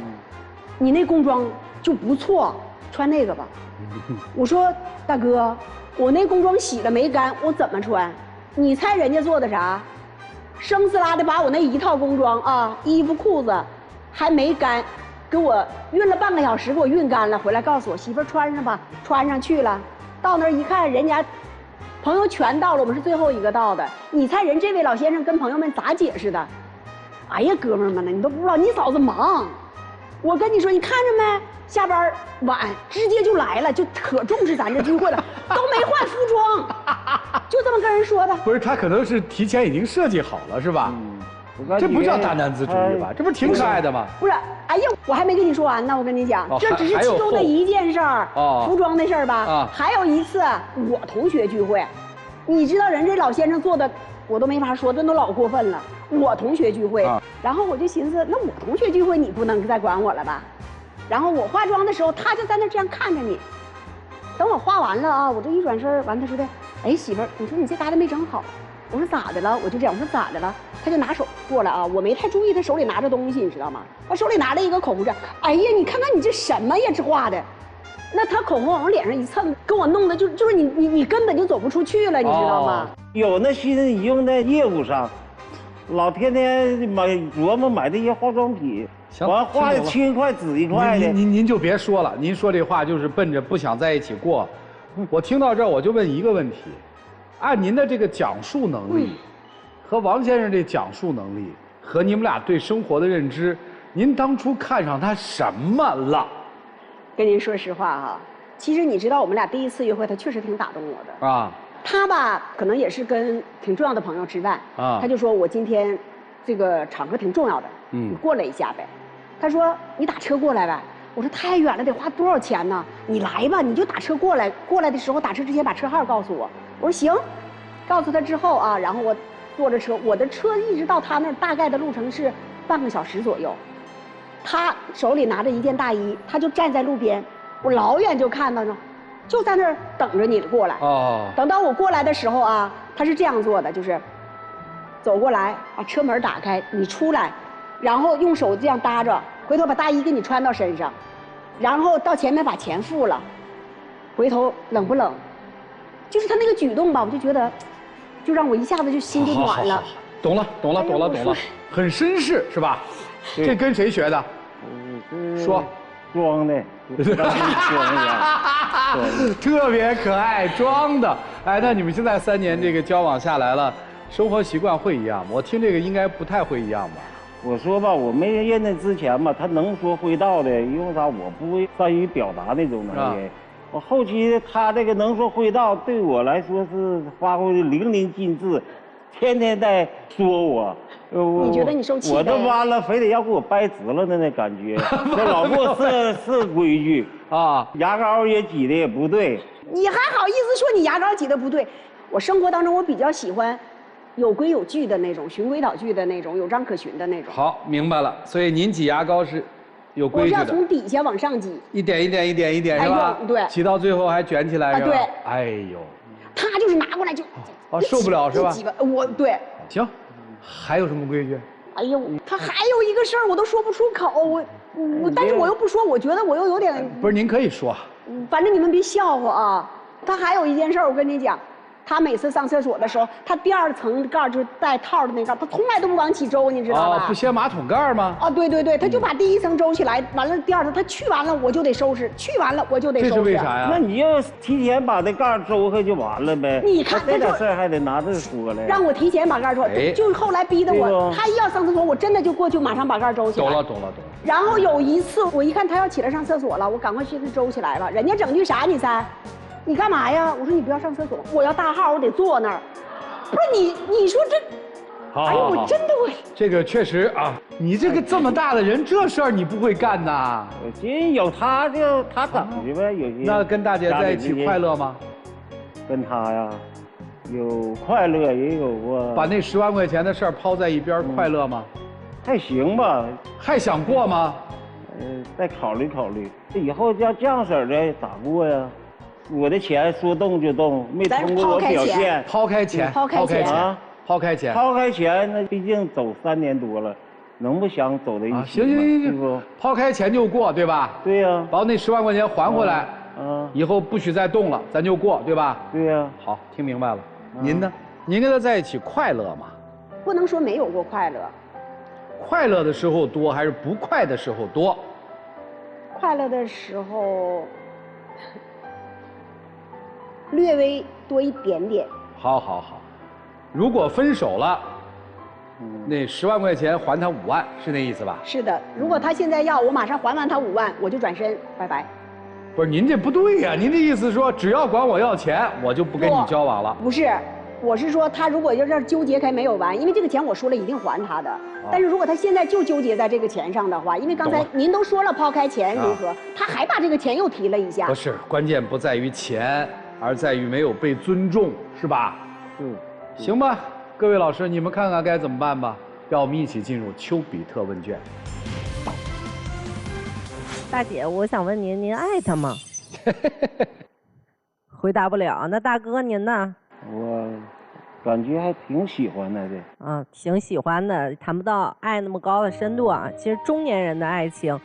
你那工装就不错，穿那个吧。我说大哥，我那工装洗了没干，我怎么穿？你猜人家做的啥？生呲啦的把我那一套工装啊，衣服裤子。还没干，给我熨了半个小时，给我熨干了，回来告诉我媳妇儿穿上吧，穿上去了。到那儿一看，人家朋友全到了，我们是最后一个到的。你猜人这位老先生跟朋友们咋解释的？哎呀，哥们儿们呢，你都不知道，你嫂子忙。我跟你说，你看着没？下班晚直接就来了，就可重视咱这聚会了，都没换服装，就这么跟人说的。不是，他可能是提前已经设计好了，是吧？这不叫大男子主义吧？这不是挺可爱的吗？不是，哎呀，我还没跟你说完呢。我跟你讲，这只是其中的一件事儿，服装的事儿吧。还有一次，我同学聚会，你知道人这老先生做的，我都没法说，这都老过分了。我同学聚会，然后我就寻思，那我同学聚会你不能再管我了吧？然后我化妆的时候，他就在那这样看着你，等我画完了啊，我这一转身完，他说的，哎媳妇儿，你说你这疙瘩没整好。我说咋的了？我就这样，我说咋的了？他就拿手过来啊，我没太注意，他手里拿着东西，你知道吗？他手里拿着一个口红纸。哎呀，你看看你这什么呀？这画的，那他口红往我脸上一蹭，跟我弄的就是你根本就走不出去了，你知道吗？有那心思用在业务上，老天天琢磨买这些化妆品，完画的青一块紫一块的。您就别说了，您说这话就是奔着不想在一起过。我听到这儿我就问一个问题。按您的这个讲述能力，和王先生这讲述能力，和你们俩对生活的认知，您当初看上他什么了？跟您说实话哈，其实你知道我们俩第一次约会，他确实挺打动我的啊。他吧，可能也是跟挺重要的朋友吃饭啊，他就说我今天这个场合挺重要的，你过来一下呗。他说你打车过来呗。我说太远了，得花多少钱呢？你来吧，你就打车过来。过来的时候打车之前把车号告诉我。我说行，告诉他之后啊，然后我坐着车，我的车一直到他那儿大概的路程是半个小时左右。他手里拿着一件大衣，他就站在路边，我老远就看到呢，就在那儿等着你过来。哦。等到我过来的时候啊，他是这样做的，就是走过来把车门打开，你出来，然后用手这样搭着，回头把大衣给你穿到身上。然后到前面把钱付了，回头冷不冷？就是他那个举动吧，我就觉得，就让我一下子就心就暖了。懂了，很绅士是吧？这跟谁学的？说，装的，特别可爱，装的。哎，那你们现在3年这个交往下来了，生活习惯会一样吗？我听这个应该不太会一样吧。我说吧，我没认识之前吧，他能说会道的，因为啥？我不会善于表达那种能力。我后期他这个能说会道，对我来说是发挥的淋漓尽致，天天在说我。你觉得你受气？我都完了，非得要给我掰直了的那感觉。这老婆是规矩啊，牙膏也挤的也不对。你还好意思说你牙膏挤的不对？我生活当中我比较喜欢。有规有矩的那种，循规蹈矩的那种，有章可循的那种。好，明白了。所以您挤牙膏是有规矩的。我是要从底下往上挤，一点是吧？对。挤到最后还卷起来是吧？对。哎呦，他就是拿过来就，受不了是吧？我对。行，还有什么规矩？哎呦，他还有一个事儿我都说不出口，但是我又不说，我觉得我又有点。不是，您可以说。反正你们别笑话啊！他还有一件事儿，我跟你讲。他每次上厕所的时候，他第2层盖就是带套的那盖，他从来都不往起周，你知道吧？不掀马桶盖吗？啊，对，他就把第1层周起来，完了第2层他去完了我就得收拾，去完了我就得收拾。这是为啥呀？那你要提前把那盖周开就完了呗。你看这点事儿还得拿这说来。让我提前把盖周，就后来逼得我，他一要上厕所，我真的就过去马上把盖周起来。懂了。然后有一次我一看他要起来上厕所了，我赶快去给他周起来了。人家整句啥你猜？你干嘛呀？我说你不要上厕所，我要大号，我得坐那儿。不是你说这，哎呦，我真的我这个确实啊，你这么大的人，这事儿你不会干呐？今有他就他等去呗，有些。那跟大姐在一起快乐吗？跟他呀，有快乐也有过。把那10万块钱的事儿抛在一边，快乐吗？还行吧。还想过吗？再考虑考虑。以后要这样式儿的咋过呀？我的钱说动就动，没通过我表现。抛开钱，那毕竟走3年多了，能不想走在一起吗？行，抛开钱就过，对吧？对呀。把那10万块钱还回来，以后不许再动了，咱就过，对吧？对呀。好，听明白了。您呢？您跟他在一起快乐吗？不能说没有过快乐。快乐的时候多还是不快的时候多？快乐的时候。略微多一点点。好，如果分手了，那10万块钱还他5万，是那意思吧？是的，如果他现在要我马上还完他5万，我就转身，拜拜。不是您这不对呀，您的意思说只要管我要钱，我就不跟你交往了？不是，我是说他如果要是纠结开没有完，因为这个钱我说了一定还他的。但是如果他现在就纠结在这个钱上的话，因为刚才您都说了抛开钱如何，他还把这个钱又提了一下。不是，关键不在于钱。而在于没有被尊重，是吧？行吧，各位老师，你们看看该怎么办吧。让我们一起进入丘比特问卷。大姐，我想问您，您爱他吗？回答不了。那大哥您呢？我感觉还挺喜欢他的。挺喜欢的，谈不到爱那么高的深度啊。其实中年人的爱情，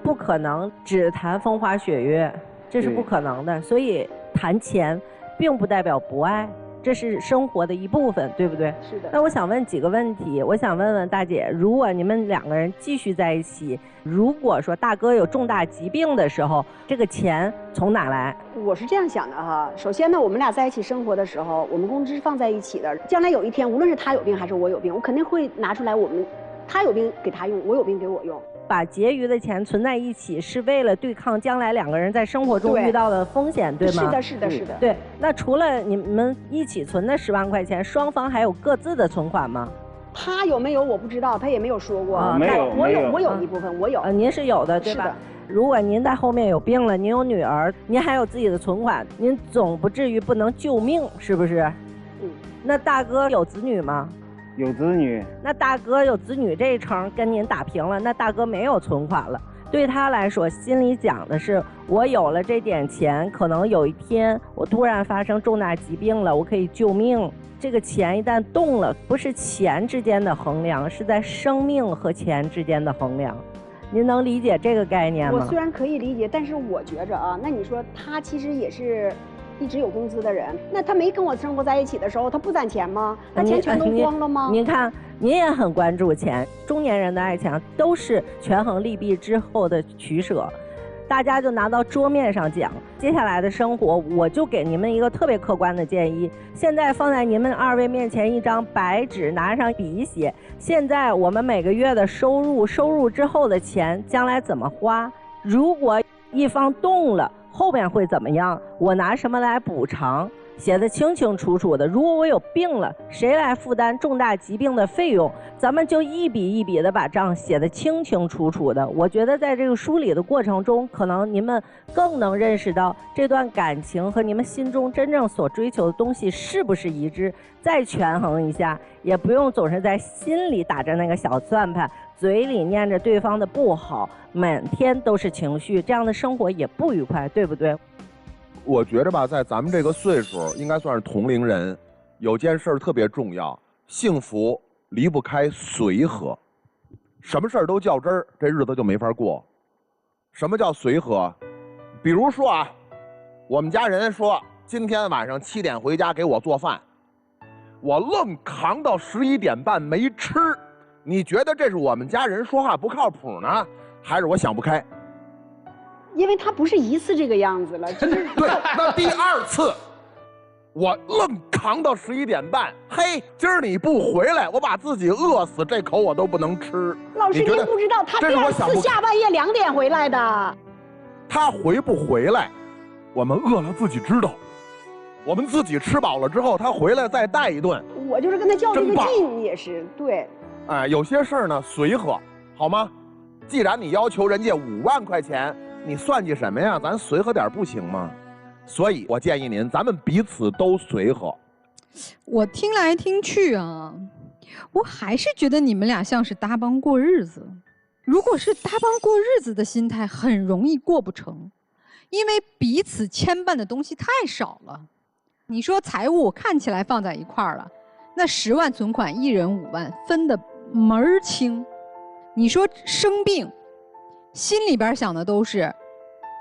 不可能只谈风花雪月，这是不可能的。所以谈钱，并不代表不爱。这是生活的一部分，对不对？是的。那我想问几个问题，我想问问大姐，如果你们两个人继续在一起，如果说大哥有重大疾病的时候，这个钱从哪来？我是这样想的哈，首先呢，我们俩在一起生活的时候，我们工资是放在一起的。将来有一天，无论是他有病还是我有病，我肯定会拿出来，他有病给他用，我有病给我用。把结余的钱存在一起，是为了对抗将来两个人在生活中遇到的风险，对吗？是的，是的，是的。对，那除了你们一起存的10万块钱，双方还有各自的存款吗？他有没有我不知道，他也没有说过。没有，我有一部分，我有。您是有的，对吧？如果您在后面有病了，您有女儿，您还有自己的存款，您总不至于不能救命，是不是？那大哥有子女吗？有子女。那大哥有子女这一层跟您打平了，那大哥没有存款了。对他来说，心里讲的是，我有了这点钱，可能有一天我突然发生重大疾病了，我可以救命。这个钱一旦动了，不是钱之间的衡量，是在生命和钱之间的衡量。您能理解这个概念吗？我虽然可以理解，但是我觉着啊，那你说他其实也是一直有工资的人，那他没跟我生活在一起的时候，他不攒钱吗？那钱全都光了吗？您看，您也很关注钱，中年人的爱情都是权衡利弊之后的取舍。大家就拿到桌面上讲，接下来的生活，我就给你们一个特别客观的建议。现在放在你们2位面前一张白纸，拿上笔写。现在我们每个月的收入之后的钱，将来怎么花？如果一方动了，后面会怎么样？我拿什么来补偿？写得清清楚楚的。如果我有病了，谁来负担重大疾病的费用？咱们就一笔一笔的把账写得清清楚楚的。我觉得在这个梳理的过程中，可能你们更能认识到这段感情和你们心中真正所追求的东西是不是一致，再权衡一下，也不用总是在心里打着那个小算盘，嘴里念着对方的不好，每天都是情绪，这样的生活也不愉快，对不对？我觉着吧，在咱们这个岁数，应该算是同龄人，有件事特别重要，幸福离不开随和。什么事儿都较真儿，这日子就没法过。什么叫随和？比如说啊，我们家人说今天晚上7点回家给我做饭，我愣扛到11点半没吃。你觉得这是我们家人说话不靠谱呢，还是我想不开？因为他不是一次这个样子了，就是对，那第2次，我愣扛到11点半，嘿，今儿你不回来，我把自己饿死，这口我都不能吃。老师，您不知道他第2次下半夜2点回来的。他回不回来，我们饿了自己知道，我们自己吃饱了之后，他回来再带一顿。我就是跟他较这个劲，也是对。哎，有些事儿呢，随和，好吗？既然你要求人家5万块钱。你算计什么呀？咱随和点不行吗？所以我建议您，咱们彼此都随和。我听来听去啊，我还是觉得你们俩像是搭帮过日子。如果是搭帮过日子的心态，很容易过不成，因为彼此牵绊的东西太少了。你说财务看起来放在一块儿了，那10万存款，1人5万，分得门儿清。你说生病，心里边想的都是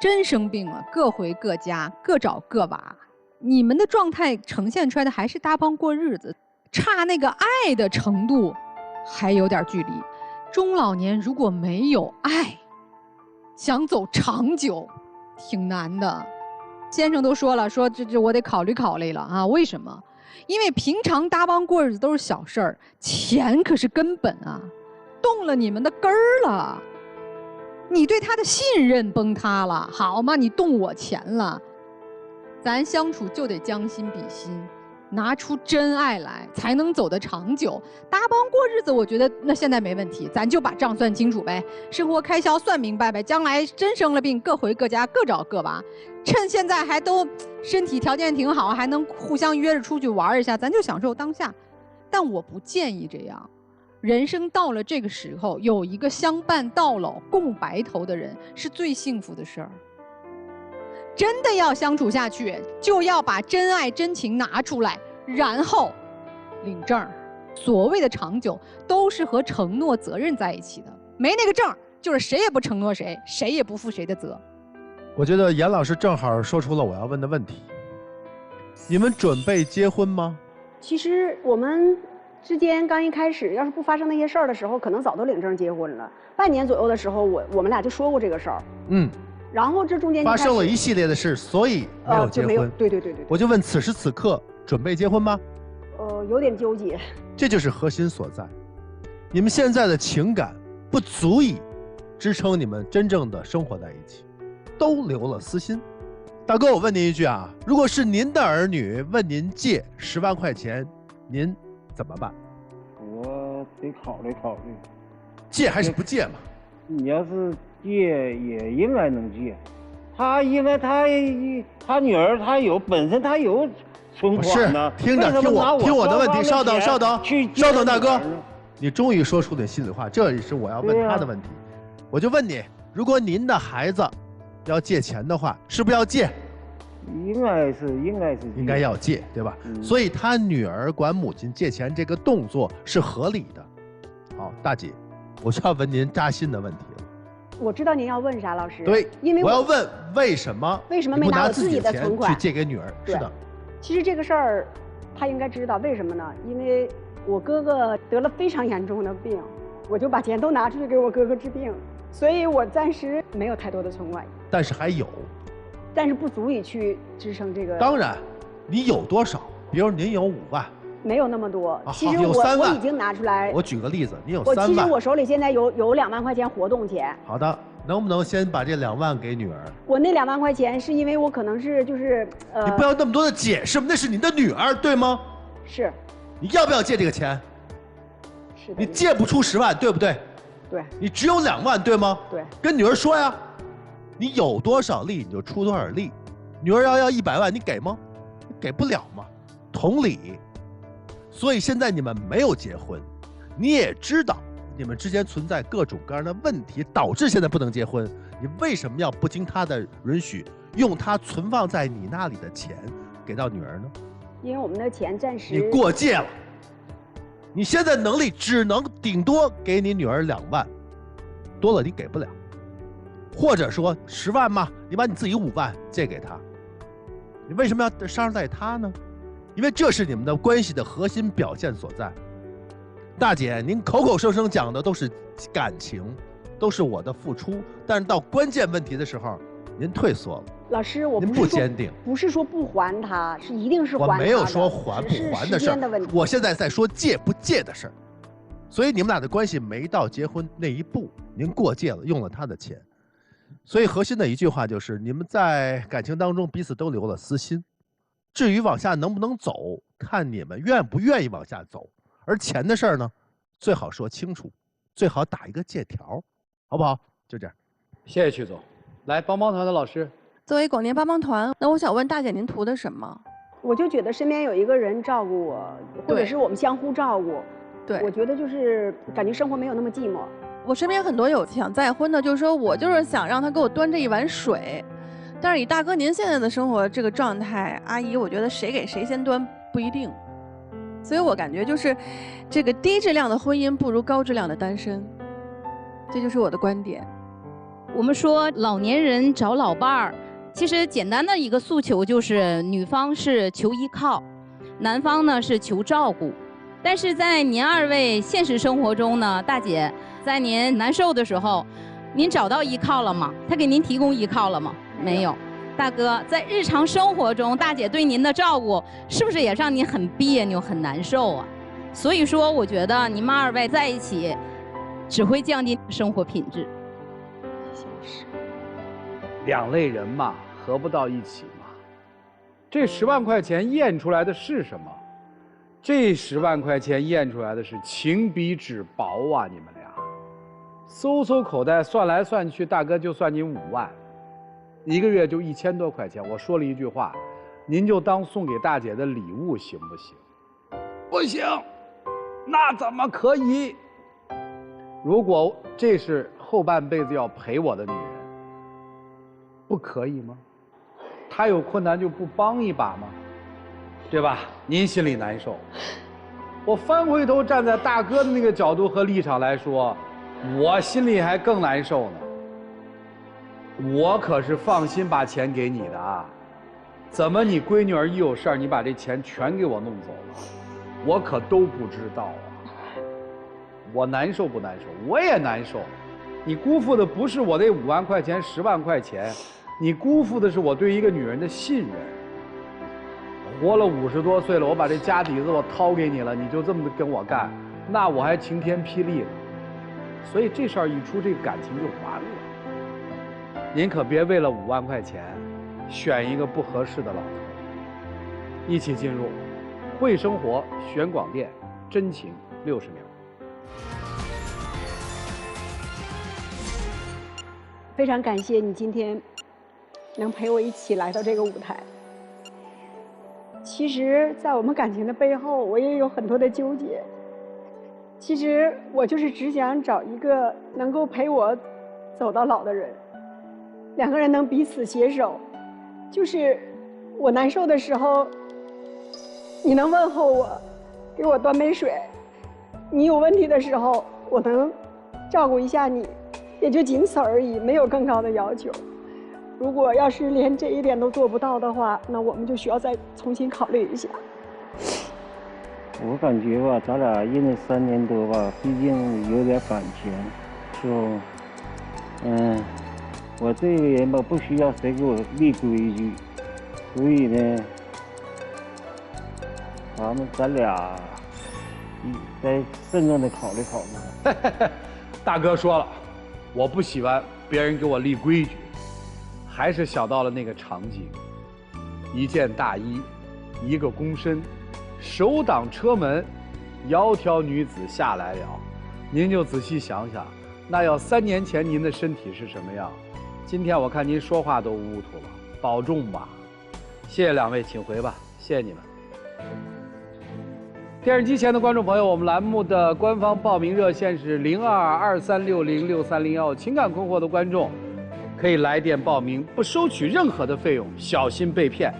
真生病了，各回各家，各找各娃。你们的状态呈现出来的还是搭帮过日子，差那个爱的程度还有点距离。中老年如果没有爱，想走长久挺难的。先生都说了，说这我得考虑考虑了啊。为什么？因为平常搭帮过日子都是小事儿，钱可是根本啊，动了你们的根儿了。你对他的信任崩塌了，好吗？你动我钱了，咱相处就得将心比心，拿出真爱来，才能走得长久。搭帮过日子，我觉得那现在没问题，咱就把账算清楚呗，生活开销算明白呗。将来真生了病，各回各家，各找各娃。趁现在还都身体条件挺好，还能互相约着出去玩一下，咱就享受当下。但我不建议这样。人生到了这个时候，有一个相伴到老、共白头的人是最幸福的事儿。真的要相处下去，就要把真爱真情拿出来，然后领证。所谓的长久，都是和承诺责任在一起的。没那个证，就是谁也不承诺谁，谁也不负谁的责。我觉得严老师正好说出了我要问的问题。你们准备结婚吗？其实我们之间刚一开始，要是不发生那些事儿的时候，可能早都领证结婚了。半年左右的时候，我们俩就说过这个事儿。然后这中间发生了一系列的事，所以没有结婚。对。我就问，此时此刻准备结婚吗？有点纠结。这就是核心所在。你们现在的情感不足以支撑你们真正的生活在一起，都留了私心。大哥，我问您一句啊，如果是您的儿女问您借10万块钱，您怎么办？我得考虑考虑，借还是不借嘛？你要是借也应该能借，他应该他女儿本身他有存款呢。听我的问题，稍等，大哥，你终于说出点心里话，这也是我要问他的问题。我就问你，如果您的孩子要借钱的话，是不是要借？应该要借，对吧？所以他女儿管母亲借钱这个动作是合理的。好，大姐，我就要问您扎心的问题了。我知道您要问啥，老师。对，因为我要问为什么没拿我自己的存款去借给女儿？是的。其实这个事儿，他应该知道，为什么呢？因为我哥哥得了非常严重的病，我就把钱都拿出去给我哥哥治病，所以我暂时没有太多的存款。但是还有。但是不足以去支撑这个。当然，你有多少？比如您有5万，没有那么多。其实有3万，我已经拿出来。我举个例子，你有3万。其实我手里现在有2万块钱活动钱。好的，能不能先把这2万给女儿？我那2万块钱是因为我可能是你不要那么多的解释，那是你的女儿，对吗？是。你要不要借这个钱？是的。你借不出10万，对不对？对。你只有2万，对吗？对。跟女儿说呀。你有多少力你就出多少力，女儿要100万，你给吗？你给不了嘛。同理，所以现在你们没有结婚，你也知道你们之间存在各种各样的问题，导致现在不能结婚。你为什么要不经她的允许，用她存放在你那里的钱给到女儿呢？因为我们的钱暂时你过界了，你现在能力只能顶多给你女儿2万，多了你给不了。或者说10万嘛，你把你自己5万借给他，你为什么要伤害他呢？因为这是你们的关系的核心表现所在。大姐，您口口声声讲的都是感情，都是我的付出，但是到关键问题的时候，您退缩了。老师，我您不坚定，不是说不还他，是一定是还他的。我没有说还不还的事儿，我现在在说借不借的事儿。所以你们俩的关系没到结婚那一步，您过界了，用了他的钱。所以核心的一句话就是，你们在感情当中彼此都留了私心，至于往下能不能走，看你们愿不愿意往下走。而钱的事儿呢，最好说清楚，最好打一个借条，好不好？就这样。谢谢曲总。来，帮帮团的老师，作为广电帮帮团，那我想问大姐，您图的什么？我就觉得身边有一个人照顾我，或者是我们相互照顾。对，我觉得就是感觉生活没有那么寂寞。我身边很多有想再婚的，就是说我就是想让他给我端这一碗水，但是以大哥您现在的生活这个状态，阿姨我觉得谁给谁先端不一定，所以我感觉就是这个低质量的婚姻不如高质量的单身，这就是我的观点。我们说老年人找老伴儿，其实简单的一个诉求就是女方是求依靠，男方呢是求照顾。但是在您2位现实生活中呢，大姐，在您难受的时候，您找到依靠了吗？他给您提供依靠了吗？没有。大哥，在日常生活中，大姐对您的照顾是不是也让您很别扭、很难受啊？所以说，我觉得你们2位在一起，只会降低生活品质。2类人嘛，合不到一起嘛。这10万块钱验出来的是什么？这10万块钱验出来的是情比纸薄啊！你们俩搜搜口袋，算来算去，大哥就算您5万，1个月就1000多块钱。我说了一句话，您就当送给大姐的礼物行不行？不行，那怎么可以？如果这是后半辈子要陪我的女人，不可以吗？他有困难就不帮一把吗？对吧？您心里难受。我翻回头站在大哥的那个角度和立场来说，我心里还更难受呢。我可是放心把钱给你的啊，怎么你闺女儿一有事儿，你把这钱全给我弄走了？我可都不知道啊。我难受不难受？我也难受。你辜负的不是我那5万块钱、10万块钱，你辜负的是我对一个女人的信任。活了50多岁了，我把这家底子我掏给你了，你就这么跟我干，那我还晴天霹雳呢。所以这事儿一出，这个感情就完了。您可别为了5万块钱，选一个不合适的老头。一起进入会生活选广电真情60秒。非常感谢你今天能陪我一起来到这个舞台。其实，在我们感情的背后，我也有很多的纠结。其实我就是只想找一个能够陪我走到老的人，两个人能彼此携手。就是我难受的时候，你能问候我，给我端杯水；你有问题的时候，我能照顾一下你，也就仅此而已，没有更高的要求。如果要是连这一点都做不到的话，那我们就需要再重新考虑一下。我感觉吧，咱俩认识3年多吧，毕竟有点感情，就，我这个人吧，不需要谁给我立规矩，所以呢，咱俩再慎重的考虑考虑。大哥说了，我不喜欢别人给我立规矩，还是想到了那个场景：一件大衣，一个躬身，手挡车门，窈窕女子下来了。您就仔细想想，那要3年前您的身体是什么样？今天我看您说话都糊涂了，保重吧。谢谢2位，请回吧，谢谢你们。电视机前的观众朋友，我们栏目的官方报名热线是0223606301，情感困惑的观众可以来电报名，不收取任何的费用，小心被骗。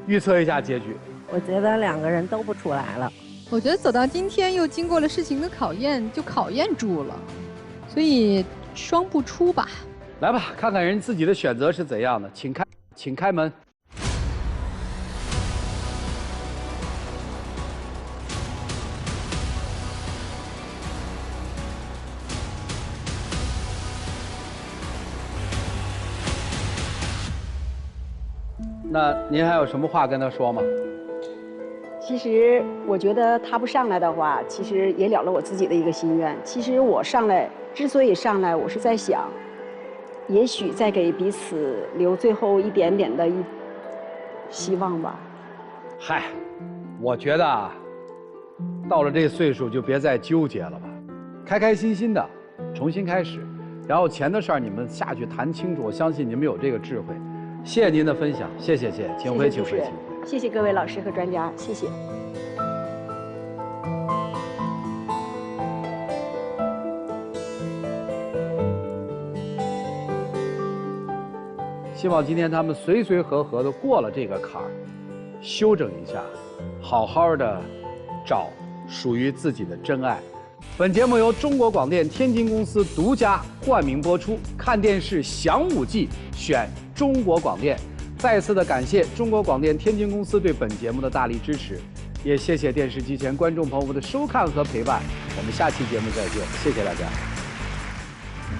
预测一下结局。我觉得2个人都不出来了。我觉得走到今天，又经过了事情的考验，就考验住了，所以双不出吧。来吧，看看人自己的选择是怎样的，请开门。那您还有什么话跟他说吗？其实我觉得他不上来的话，其实也了了我自己的一个心愿。其实我上来，之所以上来，我是在想，也许再给彼此留最后一点点的希望吧。嗨，我觉得啊，到了这岁数就别再纠结了吧，开开心心的重新开始，然后钱的事儿你们下去谈清楚，我相信你们有这个智慧。谢谢您的分享，谢谢，请回，请回，请回。谢谢各位老师和专家，谢谢。希望今天他们随随和和的过了这个坎儿，休整一下，好好的找属于自己的真爱。本节目由中国广电天津公司独家冠名播出，看电视享5季，选中国广电。再次的感谢中国广电天津公司对本节目的大力支持，也谢谢电视机前观众朋友们的收看和陪伴。我们下期节目再见，谢谢大家。